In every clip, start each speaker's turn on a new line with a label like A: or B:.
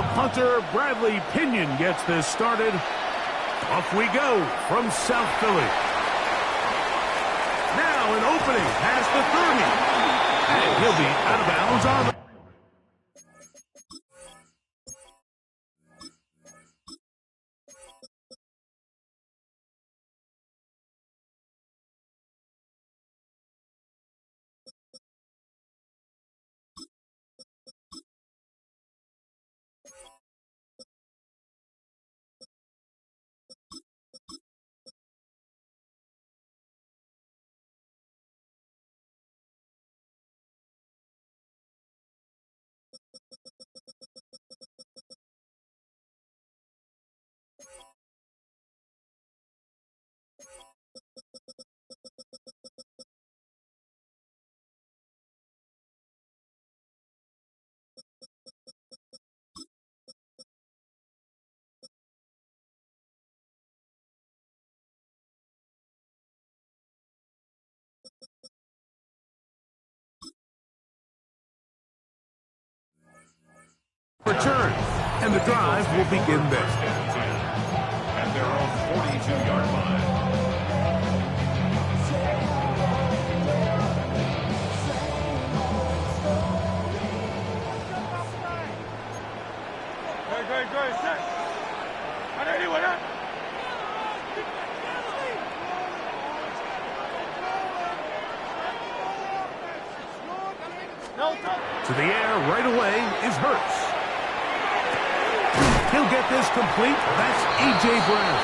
A: the punter, Bradley Pinion, gets this started. Off we go from South Philly. Now an opening past the 30. And he'll be out of bounds on the... Return, and the drive will begin there.
B: At their own 42-yard line.
C: Great, set. Anyone up?
A: To the air right away is Hurts. He'll get this complete. That's A.J. Brown.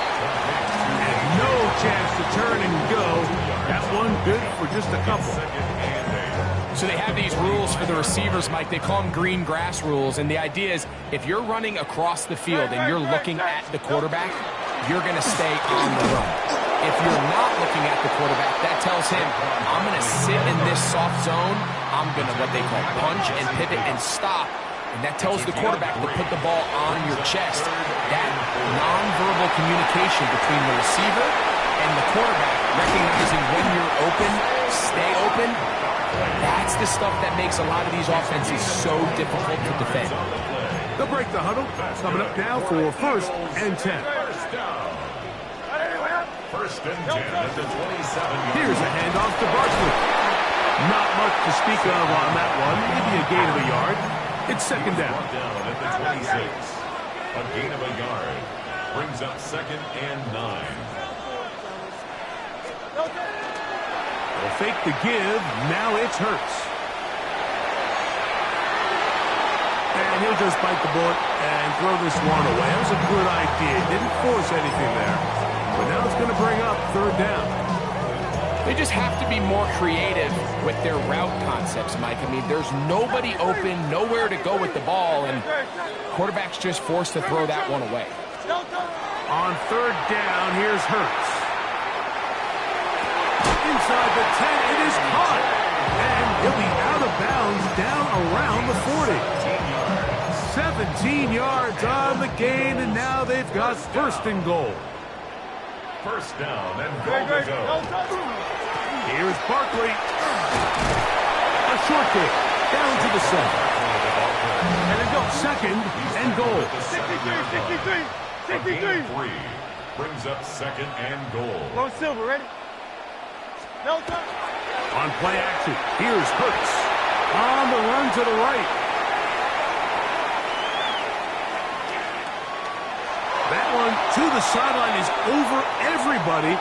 A: And no chance to turn and go. That one good for just a couple.
D: So they have these rules for the receivers, Mike. They call them green grass rules. And the idea is if you're running across the field and you're looking at the quarterback, you're going to stay on the run. If you're not looking at the quarterback, that tells him, I'm going to sit in this soft zone. I'm going to what they call punch and pivot and stop. And that tells the quarterback to put the ball on your chest. That nonverbal communication between the receiver and the quarterback, recognizing when you're open, stay open, that's the stuff that makes a lot of these offenses so difficult to defend.
A: They'll break the huddle. Coming up now for 1st and 10.
B: First and 10 at the 27.
A: Here's a handoff to Barkley. Not much to speak of on that one. Maybe a gain of a yard. It's second down.
B: Down at the 26. A gain of a yard. Brings up 2nd and 9.
A: They'll fake the give. Now it's Hurts. And he'll just bite the bullet and throw this one away. That was a good idea. Didn't force anything there. But now it's going to bring up 3rd down.
D: They just have to be more creative with their route concepts, Mike. I mean, there's nobody open, nowhere to go with the ball, and quarterback's just forced to throw that one away.
A: On 3rd down, here's Hurts. Inside the 10, it is caught. And he'll be out of bounds down around the 40. 17 yards on the gain, and now they've got 1st and goal.
B: First down and goal to go.
A: Here's Barkley. A short kick down to the 7. And it goes 2nd and goal.
C: 63.
B: 3 brings up 2nd and goal.
C: Low Silver, ready? No time.
A: On play action, here's Hurts. On the run to the right. That one to the sideline is over everybody.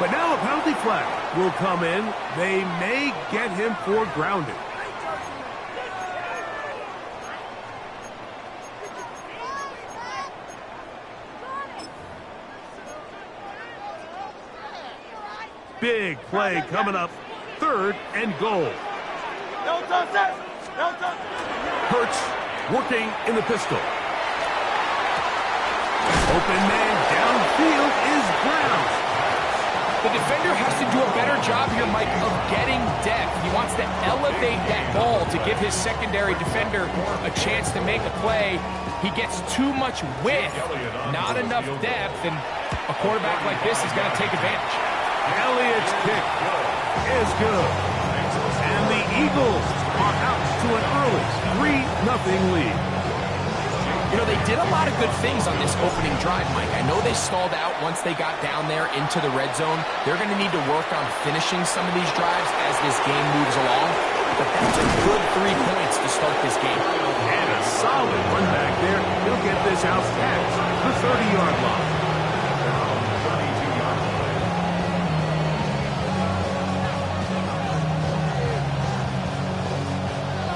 A: But now a penalty flag will come in. They may get him for grounding. Big play coming up. 3rd and goal. Hurts working in the pistol. Open man downfield is Brown.
D: The defender has to do a better job here, Mike, of getting depth. He wants to elevate that ball to give his secondary defender a chance to make a play. He gets too much width, not enough depth, and a quarterback like this is going to take advantage.
A: Elliott's kick is good. And the Eagles are out to an early 3-0 lead.
D: You know, they did a lot of good things on this opening drive, Mike. I know they stalled out once they got down there into the red zone. They're going to need to work on finishing some of these drives as this game moves along. But that's a good 3 points to start this game.
A: And a solid run back there. He'll get this out past the 30-yard line.
B: 32-yard line.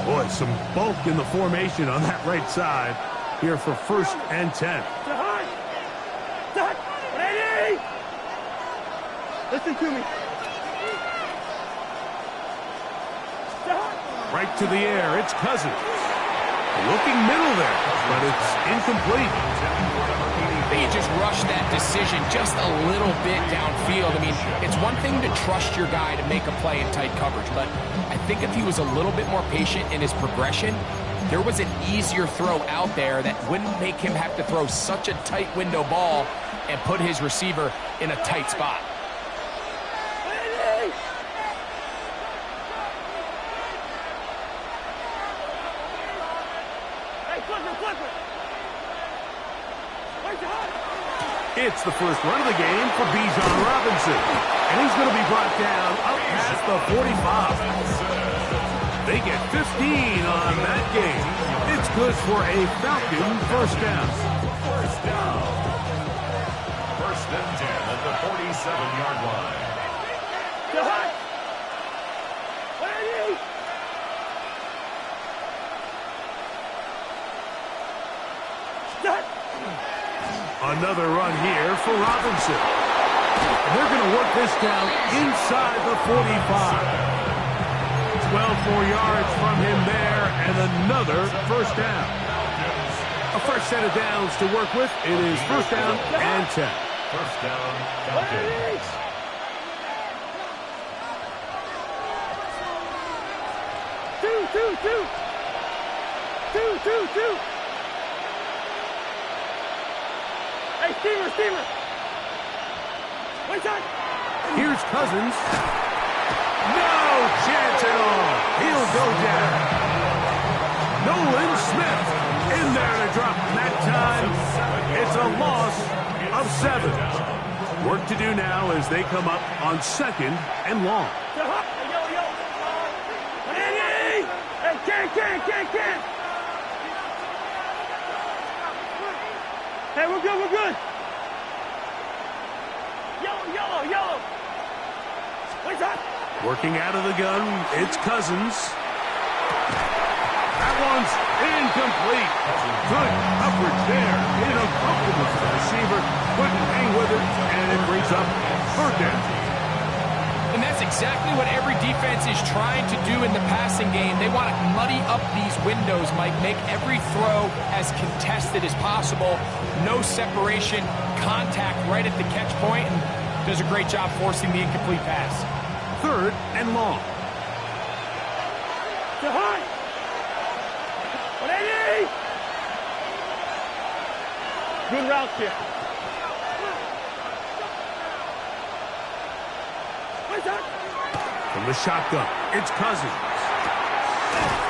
A: Boy, some bulk in the formation on that right side here for 1st and 10.
C: Listen to me.
A: Right to the air, it's Cousins. Looking middle there, but it's incomplete.
D: They just rushed that decision just a little bit downfield. I mean, it's one thing to trust your guy to make a play in tight coverage, but I think if he was a little bit more patient in his progression, there was an easier throw out there that wouldn't make him have to throw such a tight window ball and put his receiver in a tight spot.
A: It's the first run of the game for Bijan Robinson. And he's going to be brought down up past the 45. They get 15 on that game. It's good for a Falcon first down.
B: First and 10 at the 47-yard line.
A: Another run here for Robinson. And they're going to work this down inside the 45. 12 more yards from him there, and another first down. A fresh set of downs to work with. It is first down and 10.
B: First down, Falcons.
C: Two. Hey, steamer. Wait time.
A: Here's Cousins. No chance at all. He'll go down. Nolan Smith in there to drop. And that time, it's a loss of 7. Work to do now as they come up on 2nd and long.
C: Hey, can. Hey, we're good. Yellow. Wait up.
A: Working out of the gun, it's Cousins. That one's incomplete. Good coverage there. Uncomfortable for the receiver. Couldn't hang with it, and it brings up 3rd down.
D: And that's exactly what every defense is trying to do in the passing game. They want to muddy up these windows, Mike, make every throw as contested as possible. No separation, contact right at the catch point, and does a great job forcing the incomplete pass.
A: 3rd and long.
C: Good route here.
A: From the shotgun, it's Cousins.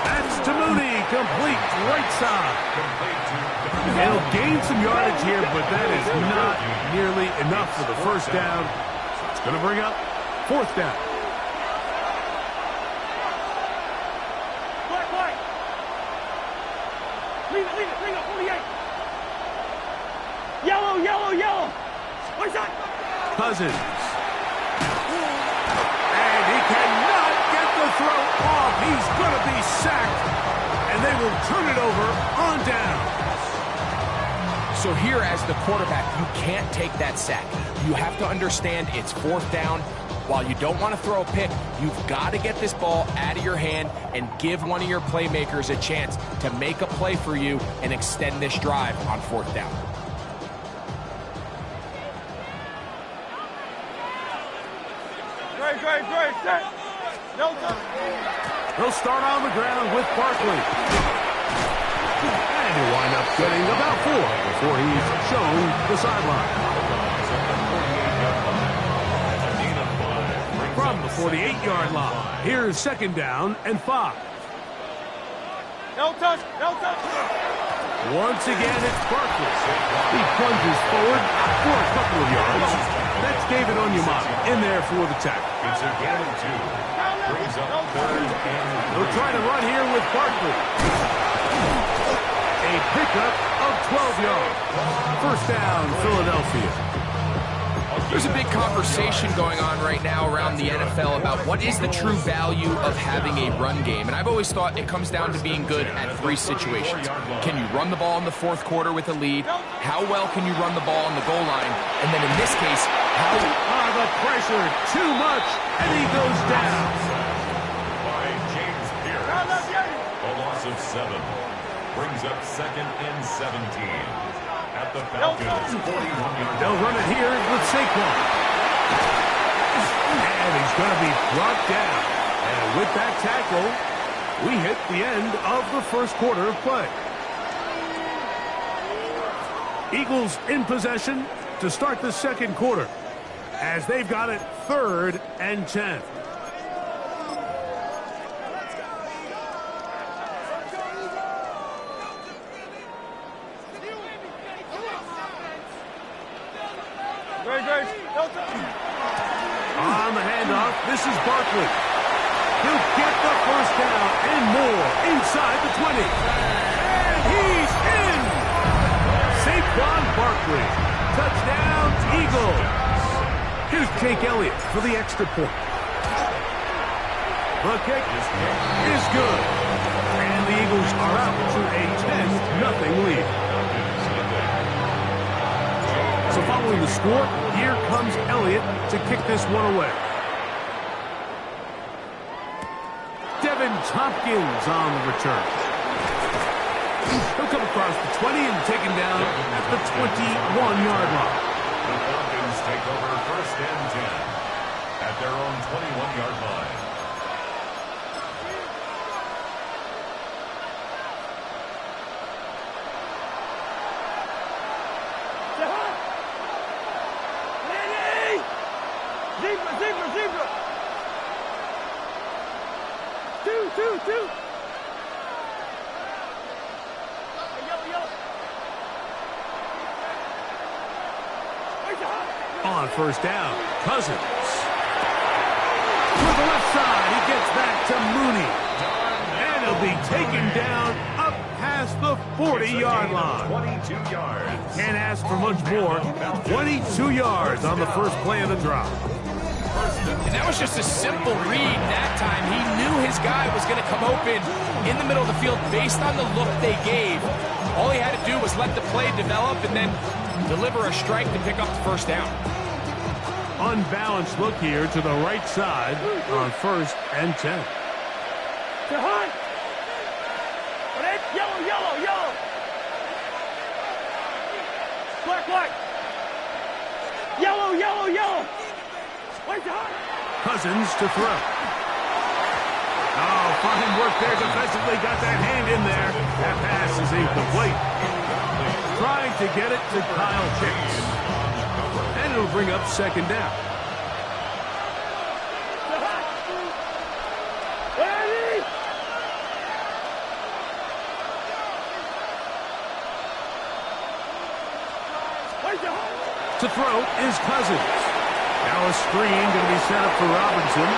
A: That's to Mooney, complete right side. He'll gain some yardage here, but that is not nearly enough for the first down. So it's going to bring up 4th down.
C: Leave it, 48. Yellow. What's that?
A: Cousins. And he cannot get the throw off. He's going to be sacked. And they will turn it over on down.
D: So here as the quarterback, you can't take that sack. You have to understand it's 4th down. While you don't want to throw a pick, you've got to get this ball out of your hand and give one of your playmakers a chance to make a play for you and extend this drive on 4th down.
C: Great, set. No time.
A: They'll start on the ground with Barkley. And he'll wind up getting about 4 before he's shown the sideline. From the 48-yard line, here's 2nd down and 5.
C: No touch.
A: Once again, it's Barkley. He plunges forward for a couple of yards. That's David Onyemata in there for the tackle.
B: It's a gain of 2. Brings up 3rd and 3.
A: They'll try to run here with Barkley. A pickup of 12 yards. First down, Philadelphia.
D: There's a big conversation going on right now around the NFL about what is the true value of having a run game. And I've always thought it comes down to being good at 3 situations. Can you run the ball in the 4th quarter with a lead? How well can you run the ball on the goal line? And then in this case, how...
A: The pressure, too much, and he goes down.
B: By James Pierce. A loss of 7. Brings up 2nd and 17. At the Falcons, 41-yard.
A: They'll run it here with Saquon. And he's going to be brought down. And with that tackle, we hit the end of the first quarter of play. Eagles in possession to start the second quarter, as they've got it 3rd and 10. On the handoff, this is Barkley. He'll get the first down and more inside the 20. And he's in! Saquon Barkley. Touchdown, Eagles. Here's Jake Elliott for the extra point. The kick is good. And the Eagles are out to a 10-0 lead. So following the score, here comes Elliott to kick this one away. Devin Tompkins on the return. He'll come across the 20 and taken down at the 21-yard line.
B: The Falcons take over 1st and 10 at their own 21-yard line.
C: Zebra. 2. Yellow.
A: On first down, Cousins. To the left side, he gets back to Mooney. And he'll be taken down up past the 40-yard line.
B: 22 yards.
A: Can't ask for much more. 22 yards on the first play of the drop.
D: And that was just a simple read that time. He knew his guy was going to come open in the middle of the field based on the look they gave. All he had to do was let the play develop and then deliver a strike to pick up the first down.
A: Unbalanced look here to the right side on 1st and 10.
C: Yellow. Black. Yellow.
A: Cousins to throw. Oh, fine work there defensively. Got that hand in there. That pass is incomplete. Trying to get it to Kyle Pitts. And it'll bring up 2nd down. To throw is Cousins. Now a screen going to be set up for Robinson.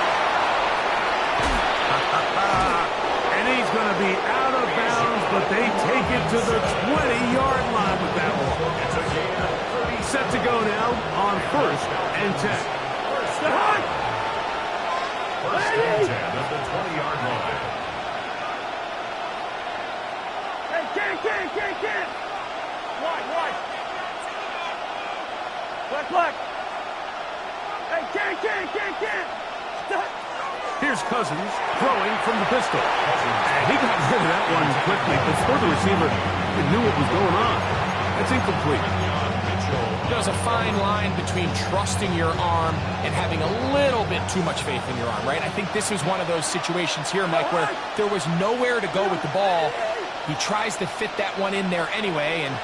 A: And he's going to be out of bounds, but they take it to the 20-yard line with that one. Set to go now on 1st and 10.
B: First and 10 at the 20-yard line.
C: Can't. Wide. Black. Hey, can't. Stop.
A: Here's Cousins throwing from the pistol. And he got rid of that one quickly before the receiver knew what was going on. That's incomplete.
D: There's a fine line between trusting your arm and having a little bit too much faith in your arm, right? I think this is one of those situations here, Mike, where there was nowhere to go with the ball. He tries to fit that one in there anyway, and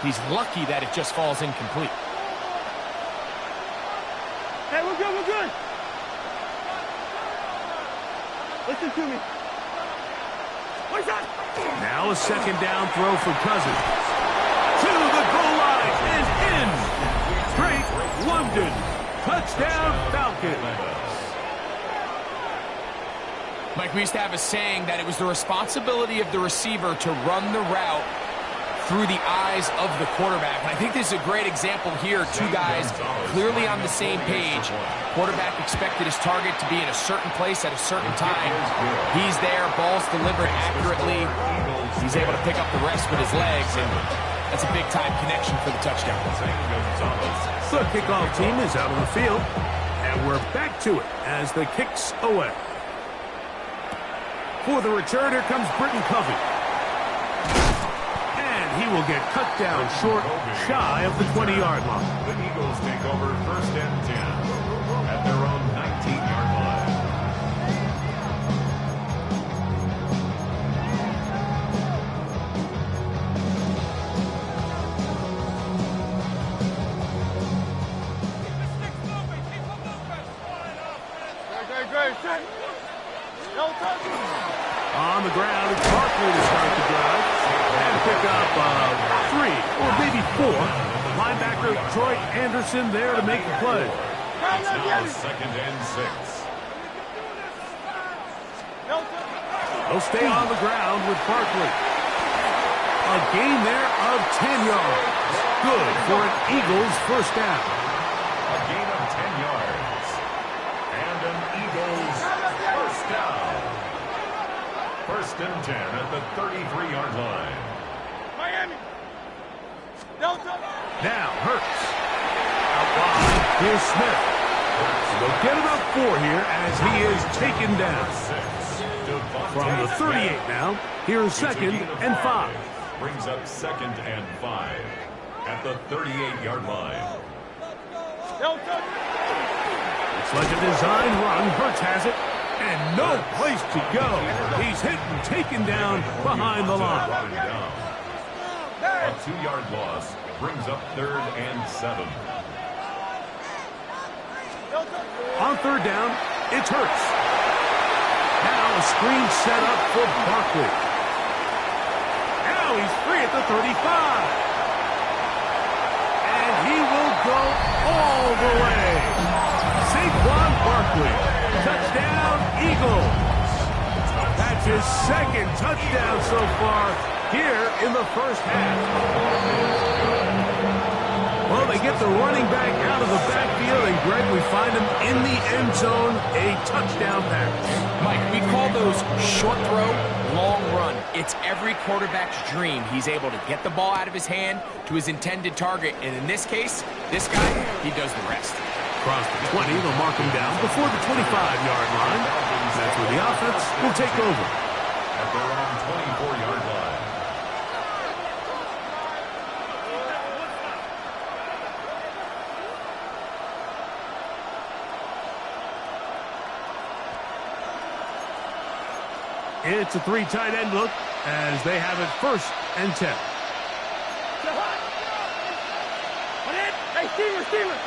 D: he's lucky that it just falls incomplete.
C: Hey, we're good. Listen to me. What's that?
A: Now a second down throw for Cousins. To the goal line and in. Drake London. Touchdown Falcons.
D: Mike, we used to have a saying that it was the responsibility of the receiver to run the route through the eyes of the quarterback. And I think this is a great example here. Two guys clearly on the same page. Quarterback expected his target to be in a certain place at a certain time. He's there, ball's delivered accurately. He's able to pick up the rest with his legs, and that's a big-time connection for the touchdown.
A: The kickoff team is out on the field, and we're back to it as the kick's away. For the return, here comes Britton Covey. And he will get cut down short, shy of the 20-yard line.
B: The Eagles take over 1st and 10 at their own 19-yard line.
A: On the ground, it's Barkley to start the drive and pick up 3 or maybe 4. Linebacker Troy Anderson there to make the play.
B: It's now 2nd and 6.
A: They'll stay on the ground with Barkley. A gain there of 10 yards. Good for an Eagles first down.
B: A gain of 10 yards. And an Eagles first down. 1st and 10 at the 33-yard line.
C: Miami. Delta.
A: Now Hurts. Out wide. Here's Smith. They'll get about 4 here as he is taken down. From the 38 now, here's 2nd and 5.
B: Brings up 2nd and 5 at the 38-yard line.
C: Delta.
A: It's like a design run. Hurts has it. And no place to go. He's hit and taken down behind the line.
B: A 2-yard loss brings up 3rd and 7.
A: On 3rd down, it's Hurts. Now a screen set up for Barkley. Now he's free at the 35. And he will go all the way. Saquon Barkley. Touchdown, Eagles. That's his 2nd touchdown so far here in the first half. Well, they get the running back out of the backfield, and Greg, we find him in the end zone, a touchdown pass.
D: Mike, we call those short throw, long run. It's every quarterback's dream. He's able to get the ball out of his hand to his intended target, and in this case, this guy, he does the rest.
A: Across the 20, they'll mark him down before the 25-yard line. That's where the offense will take over.
B: At their own 24-yard line.
A: It's a 3 tight end look as they have it 1st and 10.
C: Hey, Steamer.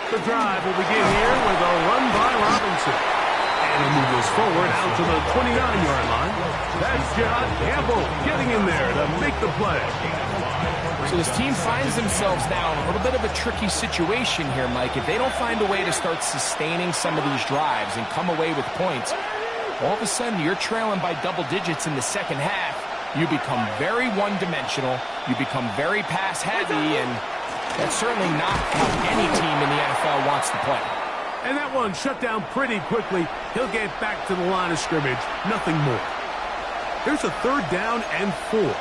A: The drive will begin here with a run by Robinson. And he'll move this forward out to the 29-yard line. That's John Campbell getting in there to make the play.
D: So this team finds themselves now in a little bit of a tricky situation here, Mike. If they don't find a way to start sustaining some of these drives and come away with points, all of a sudden you're trailing by double digits in the second half. You become very one-dimensional. You become very pass-heavy, and that's certainly not how any team in the NFL wants to play.
A: And that one shut down pretty quickly. He'll get back to the line of scrimmage. Nothing more. Here's a 3rd down and 4.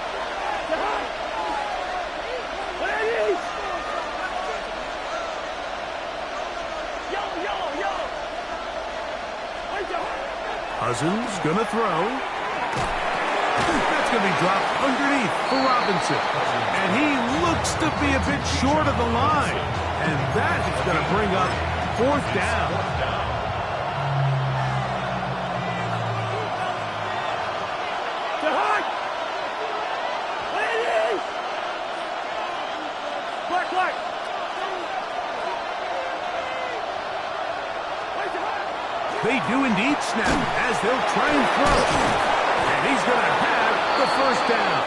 A: Cousins gonna throw. That's gonna be dropped underneath for Robinson. And he looks to be a bit short of the line. And that is gonna bring up 4th down. They do indeed snap as they'll try and throw. And he's going to have the first down.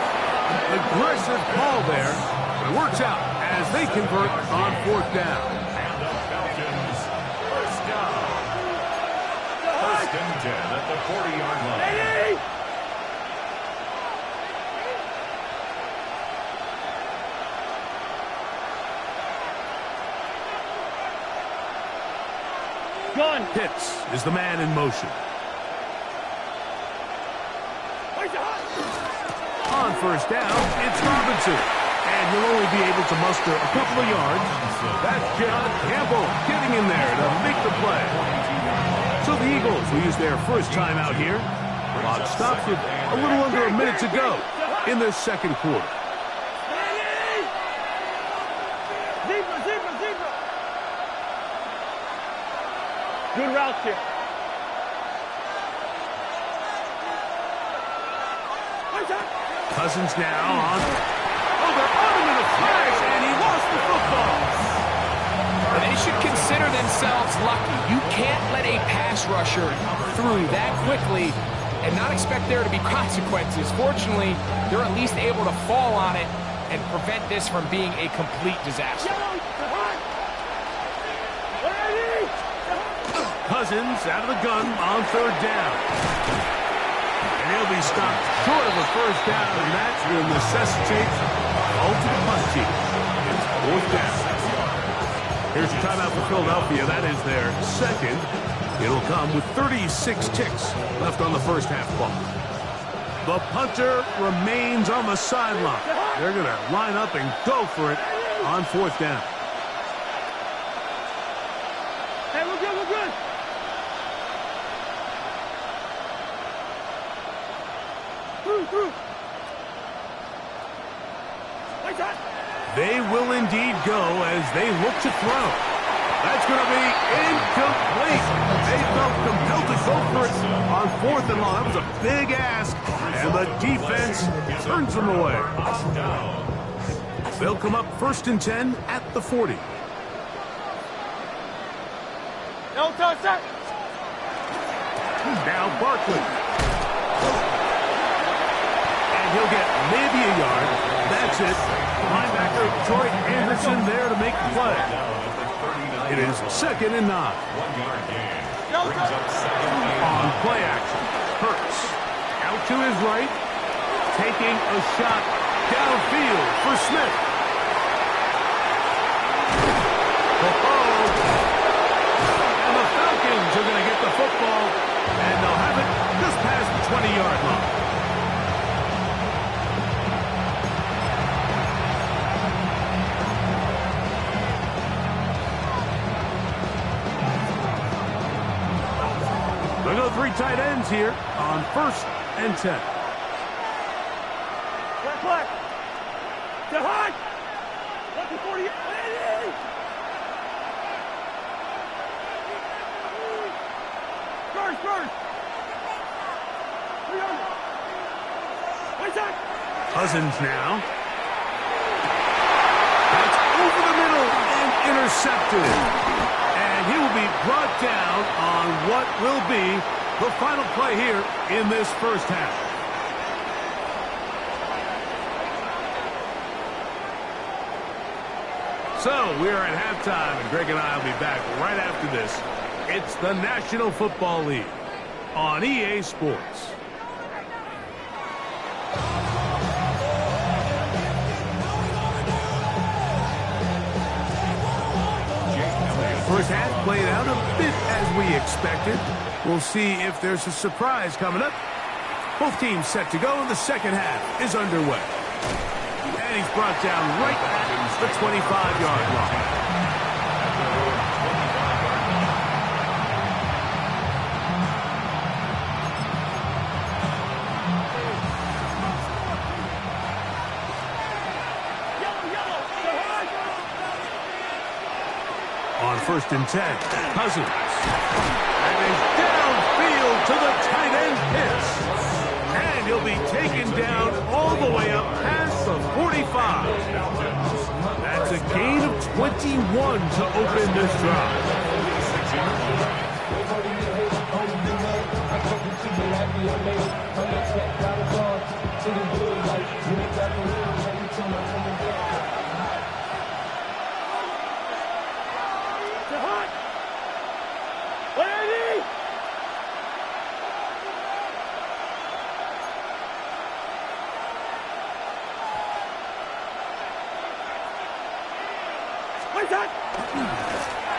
A: Aggressive call there, but it works out as they convert on fourth down.
B: And the Falcons, first down. First and 10 at the 40-yard line.
C: Ready? Gun.
A: Pitts is the man in motion. On first down, it's Robinson. And he'll only be able to muster a couple of yards. That's John Campbell getting in there to make the play. So the Eagles will use their first time out here. Clock stops with a little under a minute to go in the second quarter.
C: Zebra. Good route here.
A: Cousins now on. Oh, they're on him in a flash, and he lost the football.
D: They should consider themselves lucky. You can't let a pass rusher through that quickly and not expect there to be consequences. Fortunately, they're at least able to fall on it and prevent this from being a complete disaster.
A: Cousins out of the gun on third down. And he'll be stopped short of a first down, and that will necessitate ultimate punt team. It's fourth down. Here's a timeout for Philadelphia. That is their second. It'll come with 36 ticks left on the first half clock. The punter remains on the sideline. They're going to line up and go for it on fourth down.
C: Hey, we're good. Through. Like that.
A: They will indeed go as they look to throw. That's going to be incomplete. They felt compelled to go for it on fourth and long. That was a big ask, and the defense turns them away. They'll come up first and 10 at the 40.
C: No touch that.
A: Now Barkley. And he'll get maybe a yard. That's it. Linebacker Troy Anderson there to make the play. It is second and 9.
B: 1 yard gain. Brings up second and 8.
A: On play action, Hurts out to his right, taking a shot downfield for Smith. And the Falcons are going to get the football, and they'll have it just past the 20-yard line. They'll go 3 tight ends here on first and 10.
C: Black. To high. Lucky 40. First. 300. Wait time.
A: Cousins now. That's over the middle and intercepted. And he will be brought down on what will be the final play here in this first half. So we're at halftime, and Greg and I will be back right after this. It's the National Football League on EA Sports. First half played out a bit as we expected. We'll see if there's a surprise coming up. Both teams set to go, and the second half is underway. And he's brought down right at the 25-yard line. On first and 10, Cousins. And he's downfield to the tight end Pitts. And he'll be taken down all the way up past the 45. That's a gain of 21 to open this drive.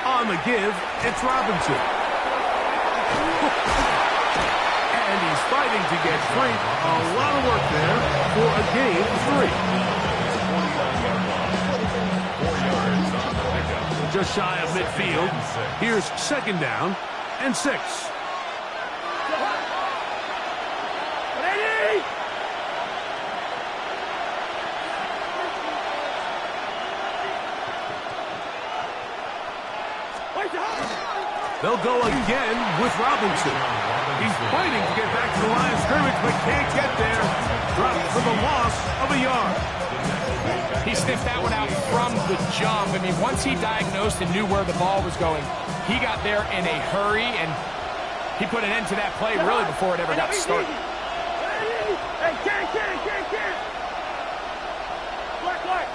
A: On the give, it's Robinson. And he's fighting to get free. A lot of work there for a gain of 3. Just shy of midfield. Here's second down and 6. They'll go again with Robinson. He's fighting to get back to the line of scrimmage, but can't get there. Dropped for the loss of a yard.
D: He sniffed that one out from the jump. I mean, once he diagnosed and knew where the ball was going, he got there in a hurry, and he put an end to that play really before it ever got started.
C: Hey, can't. Black.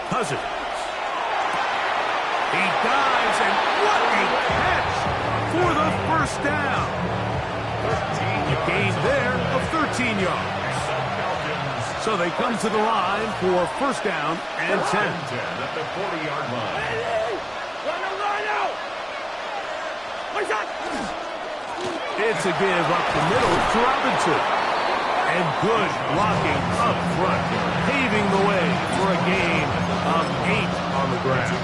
A: Cousins. He dives, and what a catch for the first down. Gain there of 13 yards. So they come to the line for first down and 10.
B: At the 40-yard line.
A: It's a give up the middle to Robinson. And good blocking up front, paving the way for a gain of 8 on the ground.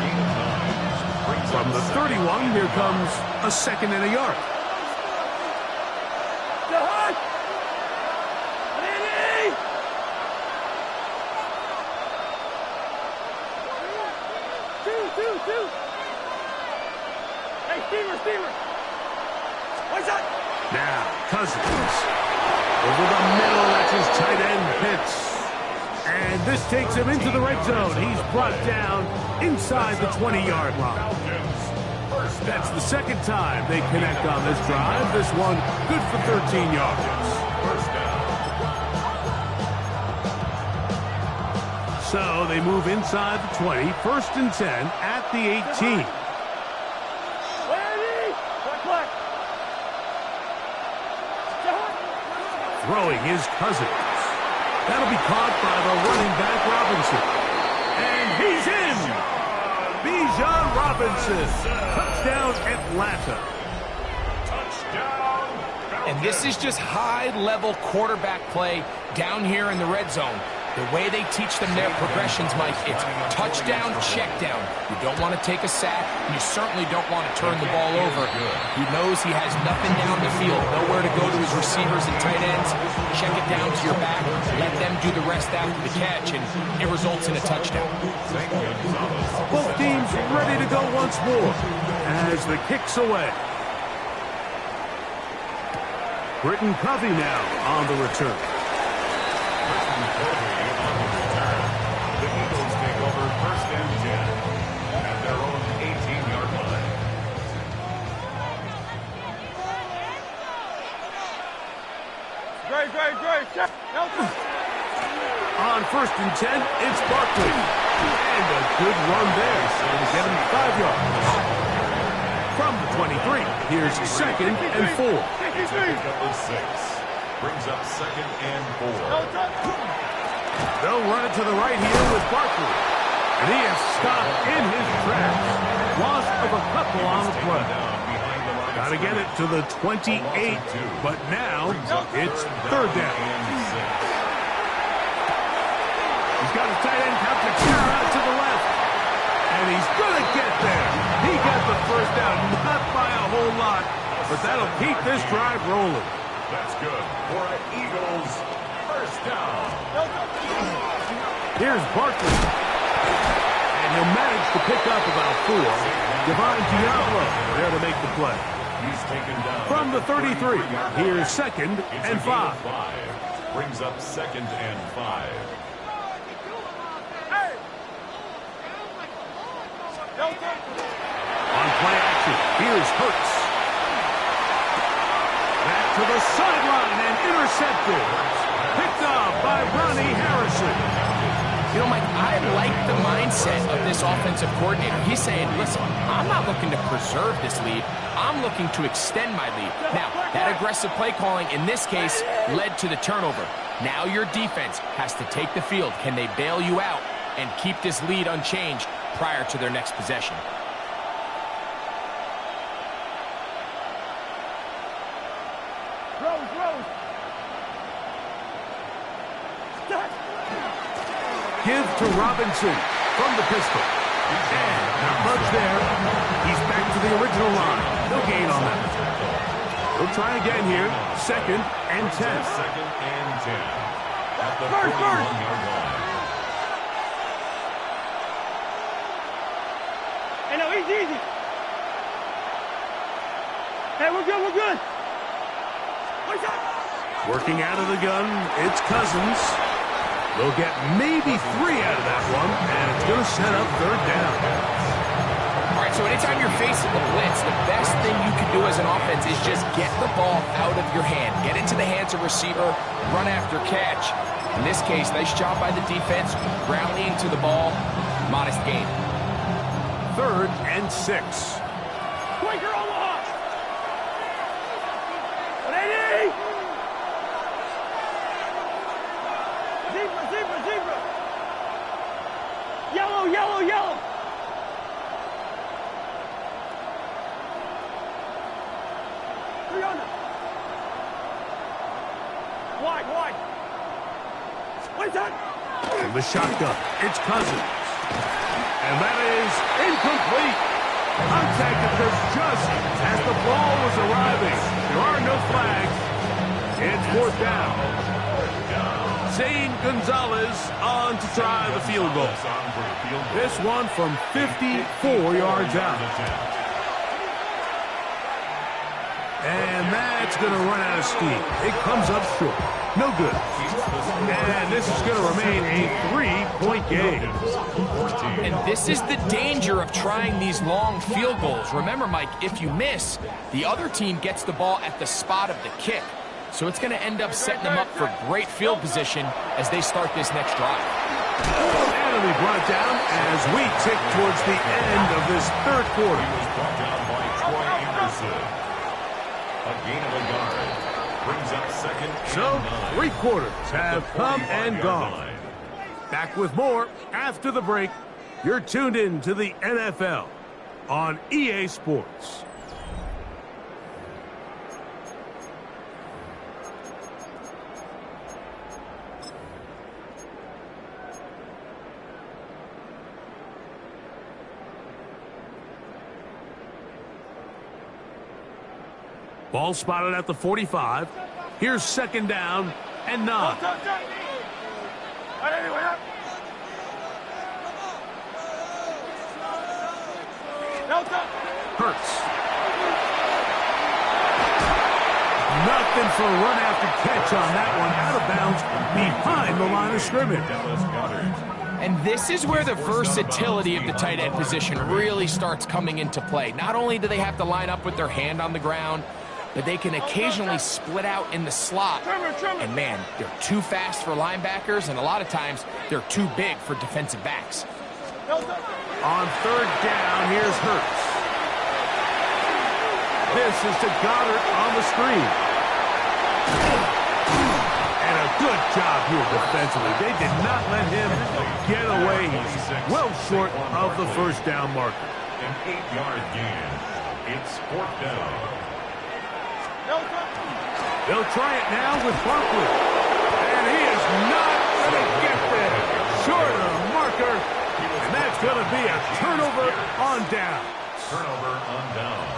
A: From the 31, here comes a second and a yard.
C: Two. Hey, steamer. What's that?
A: Now, Cousins. Over the middle, that's his tight end Pitts. And this takes him into the red zone. He's brought down inside the 20-yard line. That's the second time they connect on this drive. This one good for 13 yards. So they move inside the 20, first and 10 at the 18. Throwing his Cousins. That'll be caught by the running back Robinson. And he's in! Bijan Robinson. Touchdown Atlanta.
D: And this is just high-level quarterback play down here in the red zone. The way they teach them their progressions, Mike, it's touchdown, check down. You don't want to take a sack, and you certainly don't want to turn the ball over. He knows he has nothing down the field, nowhere to go to his receivers and tight ends. Check it down to your back, let them do the rest after the catch, and it results in a touchdown.
A: Both teams ready to go once more as the kick's away. Britton Covey now on the return.
B: The Eagles take over first and 10 at their own 18-yard line.
C: Great. Check.
A: On first and 10, it's Barkley. And a good run there. So to get him 5 yards. From the 23, here's second and 4.
B: Brings up second and 4.
A: They'll run it to the right here with Barkley. And he is stopped in his tracks. Loss of a couple on the play. Got to get it to the 28, but now it's third down. He's got his tight end Captain out to the left. And he's going to get there. He got the first down, not by a whole lot, but that'll keep this drive rolling.
B: That's good for an Eagles first down.
A: Here's Barkley. And he'll manage to pick up about 4. Divine Diablo there to make the play.
B: He's taken down
A: from the 33. Here's second and 5.
B: Brings up second and 5.
A: On play action, here's Hurts. Back to the sideline and intercepted. Picked up by Ronnie Harrison.
D: You know, Mike, I like the mindset of this offensive coordinator. He's saying, listen, I'm not looking to preserve this lead. I'm looking to extend my lead. Now, that aggressive play calling in this case led to the turnover. Now your defense has to take the field. Can they bail you out and keep this lead unchanged prior to their next possession?
A: Give to Robinson from the pistol. And not much there. He's back to the original line. No gain on that. We'll try again here. 2nd and 10.
B: 2nd and 10. At the 41-yard line.
C: Hey, no, easy. Hey, we're good. What's up?
A: Working out of the gun, it's Cousins. They'll get maybe 3 out of that one, and it's going to set up 3rd down.
D: All right, so anytime you're facing the blitz, the best thing you can do as an offense is just get the ball out of your hand. Get into the hands of receiver, run after catch. In this case, nice job by the defense, rallying to the ball, modest gain.
A: 3rd and 6.
C: Quaker Omaha! 180! Zebra! Yellow! Wide! What's that?
A: From the shotgun, it's Cousins. And that is incomplete. Contact occurs just as the ball was arriving. There are no flags. It's 4th down. Zane Gonzalez on to try the field goal. This one from 54 yards out. And that's going to run out of steam. It comes up short. No good. And this is going to remain a 3-point game.
D: And this is the danger of trying these long field goals. Remember, Mike, if you miss, the other team gets the ball at the spot of the kick. So it's going to end up setting them up for great field position as they start this next drive.
A: And it'll be brought down as we tick towards the end of this 3rd quarter.
B: He was brought down by Troy Anderson. A gain of a yard. Brings up 2nd and 9.
A: So, 3 quarters have come and gone. Back with more after the break. You're tuned in to the NFL on EA Sports. Ball spotted at the 45. Here's 2nd down and 9. Hurts. Nothing for a run after catch on that one. Out of bounds behind the line of scrimmage.
D: And this is where the versatility of the tight end position really starts coming into play. Not only do they have to line up with their hand on the ground, but they can occasionally split out in the slot. And man, they're too fast for linebackers, and a lot of times they're too big for defensive backs.
A: On 3rd down, here's Hurts. This is to Goddard on the screen. And a good job here defensively. They did not let him get away. He's well short of the 1st down marker.
B: An 8-yard gain. It's 4th down.
A: They'll try it now with Barkley. And he is not going to get there. Short of the marker. And that's going to be a turnover on down.
B: Turnover on downs.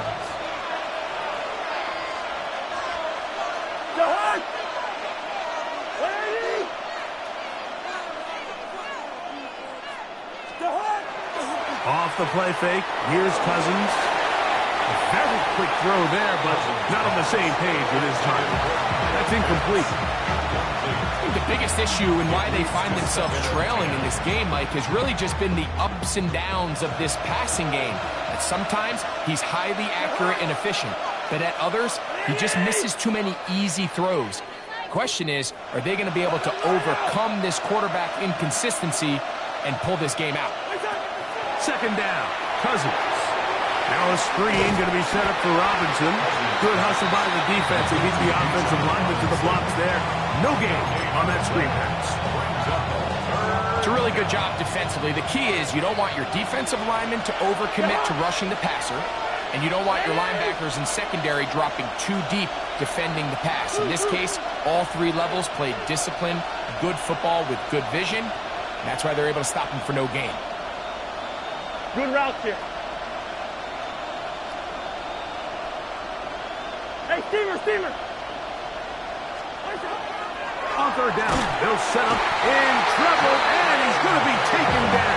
A: Off the play fake. Here's Cousins. A That was a quick throw there, but not on the same page with his target. That's incomplete.
D: I think the biggest issue and why they find themselves trailing in this game, Mike, has really just been the ups and downs of this passing game. That sometimes he's highly accurate and efficient, but at others, he just misses too many easy throws. Question is, are they going to be able to overcome this quarterback inconsistency and pull this game out?
A: Second down, Cousins. Now a screen going to be set up for Robinson. Good hustle by the defense. They beat the offensive lineman to the blocks there. No gain on that screen pass.
D: It's a really good job defensively. The key is you don't want your defensive linemen to overcommit to rushing the passer, and you don't want your linebackers in secondary dropping too deep defending the pass. In this case, all three levels played disciplined, good football with good vision. And that's why they're able to stop him for no gain.
C: Good routes here. Hey, steamer!
A: On third down, they'll set up in trouble, and he's going to be taken down.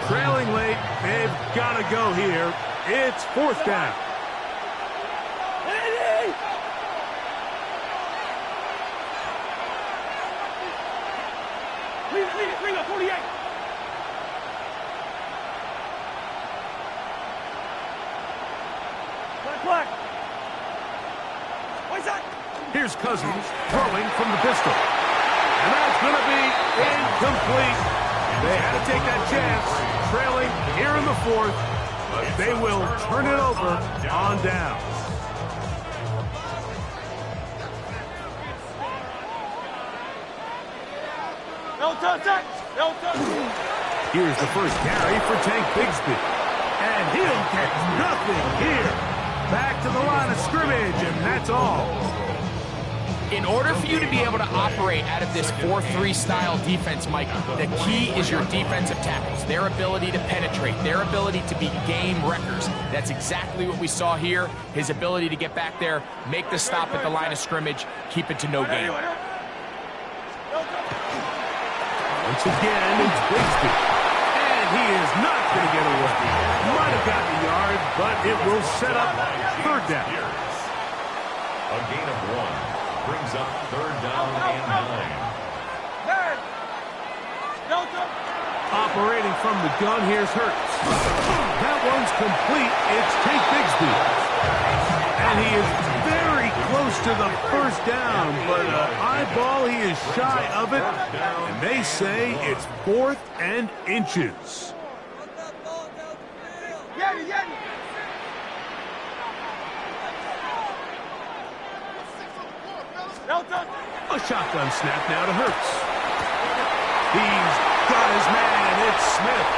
A: Trailing late, they've got to go here. It's fourth down.
C: Leave it, 48. Black. What's that?
A: Here's Cousins throwing from the pistol. And that's going to be incomplete. They had to take that chance, trailing here in the fourth, but they will turn it over on down. Here's the first carry for Tank Bigsby. And he'll get nothing here. Back to the line of scrimmage, and that's all.
D: In order for you to be able to operate out of this 4-3 style defense, Mike, the key is your defensive tackles, their ability to penetrate, their ability to be game wreckers. That's exactly what we saw here, his ability to get back there, make the stop at the line of scrimmage, keep it to no gain.
A: Once again, it's Bigsby. And he is not going to get away. Might have gotten a yard, but it will set up third down.
B: A gain of 1 brings up third down and 9.
A: Operating from the gun, here's Hurts. That one's complete. It's Tank Bigsby. And he is very close to the first down, but eyeball, he is shy of it. And they say it's 4th and inches. A shotgun snap now to Hurts. He's got his man. It's Smith.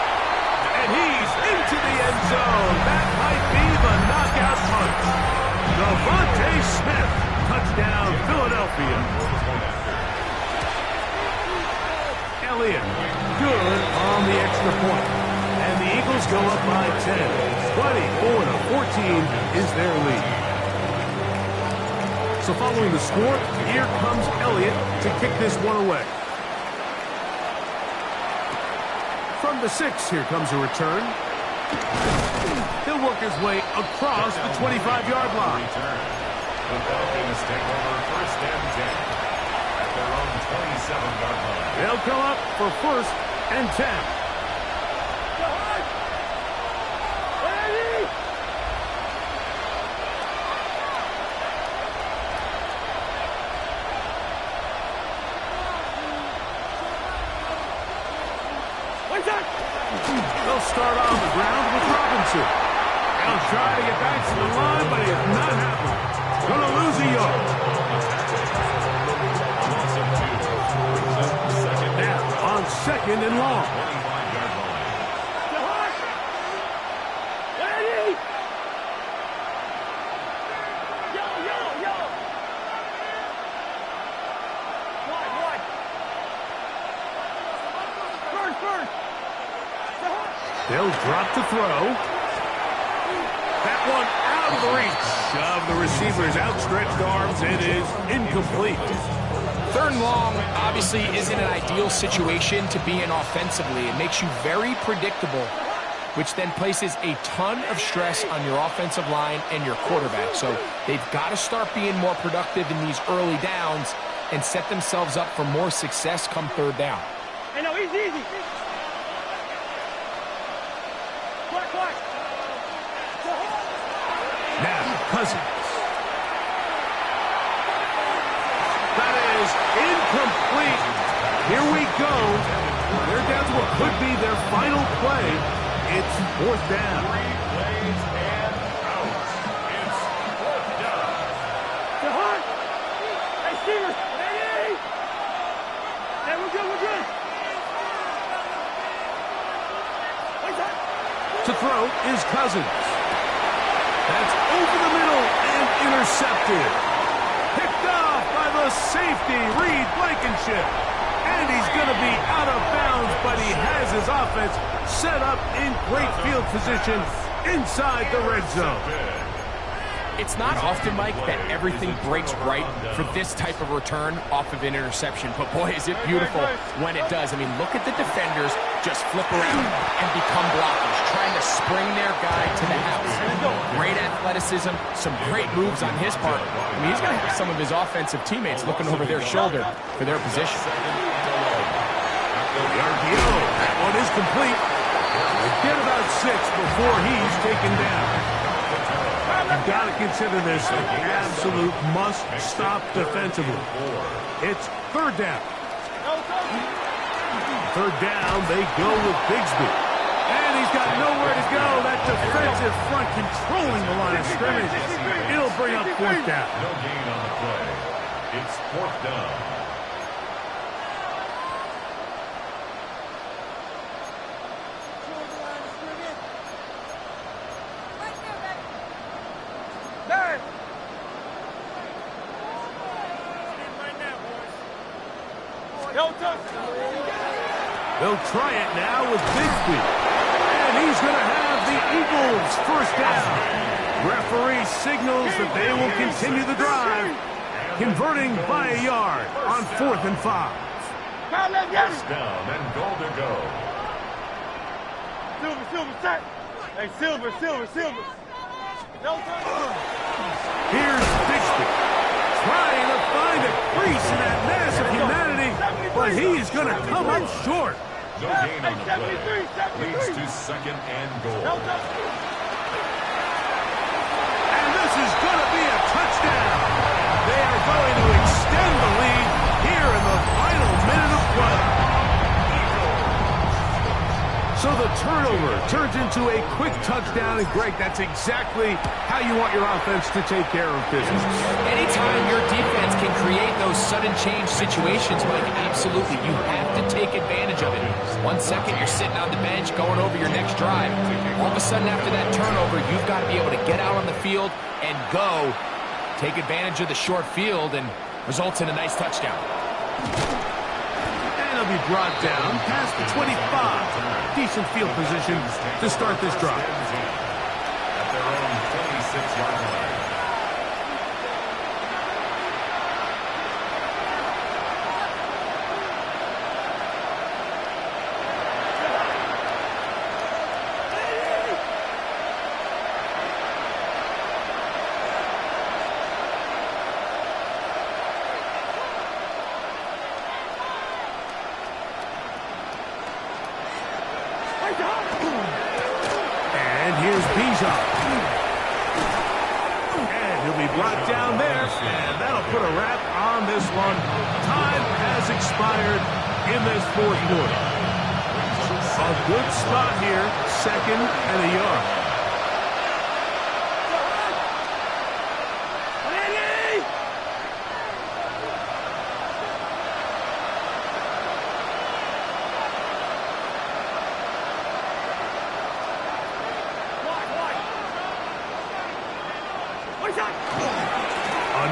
A: And he's into the end zone. That might be the knockout punch. Devontae Smith. Touchdown, Philadelphia. Elliott. Good on the extra point. And the Eagles go up by 10. 24-14 is their lead. So following the score, here comes Elliott to kick this one away. From the 6, here comes a return. He'll work his way across the 25-yard line.
B: The Falcons take over first and 10 at their own 27-yard line.
A: They'll come up for first and 10. They'll start on the ground with Robinson. They'll try to get back to the line, but it's not happening. Gonna lose a yard. Now on second and long.
B: 25-yard line.
A: They'll drop to throw. one out of reach of the receiver's outstretched arms. It is incomplete.
D: 3rd and long obviously isn't an ideal situation to be in offensively. It makes you very predictable, which then places a ton of stress on your offensive line and your quarterback. So they've got to start being more productive in these early downs and set themselves up for more success come 3rd down.
C: Hey, no, easy. Quiet.
A: Now, Cousins. That is incomplete. Here we go. They're down to what could be their final play. It's 4th down.
B: 3 plays and out. It's 4th down.
C: Hey, Stever. Ready? Hey, we're good.
A: To throw is Cousins. That's over the middle and intercepted. Picked off by the safety, Reed Blankenship. And he's going to be out of bounds, but he has his offense set up in great field position inside the red zone.
D: It's not often, Mike, that everything breaks right for this type of return off of an interception. But, boy, is it beautiful when it does. I mean, look at the defenders just flip around and become blockers, trying to spring their guy to the house. Great athleticism, some great moves on his part. I mean, he's going to have some of his offensive teammates looking over their shoulder for their position.
A: The RPO, that one is complete. Get about 6 before he's taken down. You've got to consider this an absolute must-stop defensively. It's 3rd down. 3rd down, they go with Bigsby. And he's got nowhere to go. That defensive front controlling the line of scrimmage. It'll bring up 4th down.
B: No gain on the play. It's 4th down.
A: They'll try it now with Bigsby. And he's going to have the Eagles 1st down. Referee signals that they will continue the drive, converting by a yard on 4th and 5.
B: 1st down and goal to go.
C: Silver, set. Hey, Silver.
A: Here's Bigsby, trying to find a crease in that mass of humanity, but he's going to come up short.
B: No gain on the play. Leads to 2nd and goal.
A: And this is going to be a touchdown. They are going to extend the lead here in the final minute of play. So the turnover turns into a quick touchdown, and Greg, that's exactly how you want your offense to take care of business.
D: Anytime your defense can create those sudden change situations, Mike, absolutely, you have to take advantage of it. 1 second, you're sitting on the bench going over your next drive. All of a sudden, after that turnover, you've got to be able to get out on the field and go, take advantage of the short field, and results in a nice touchdown.
A: And he'll be brought down past the 25. Decent field position to start this drive.
B: At their own 26-yard line.
A: And here's Bijan. And he'll be brought down there, and that'll put a wrap on this one. Time has expired in this 4th quarter. A good spot here, 2nd and a yard.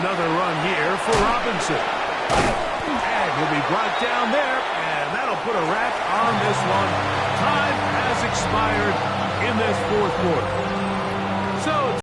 A: Another run here for Robinson. And he'll be brought down there, and that'll put a wrap on this one. Time has expired in this 4th quarter. So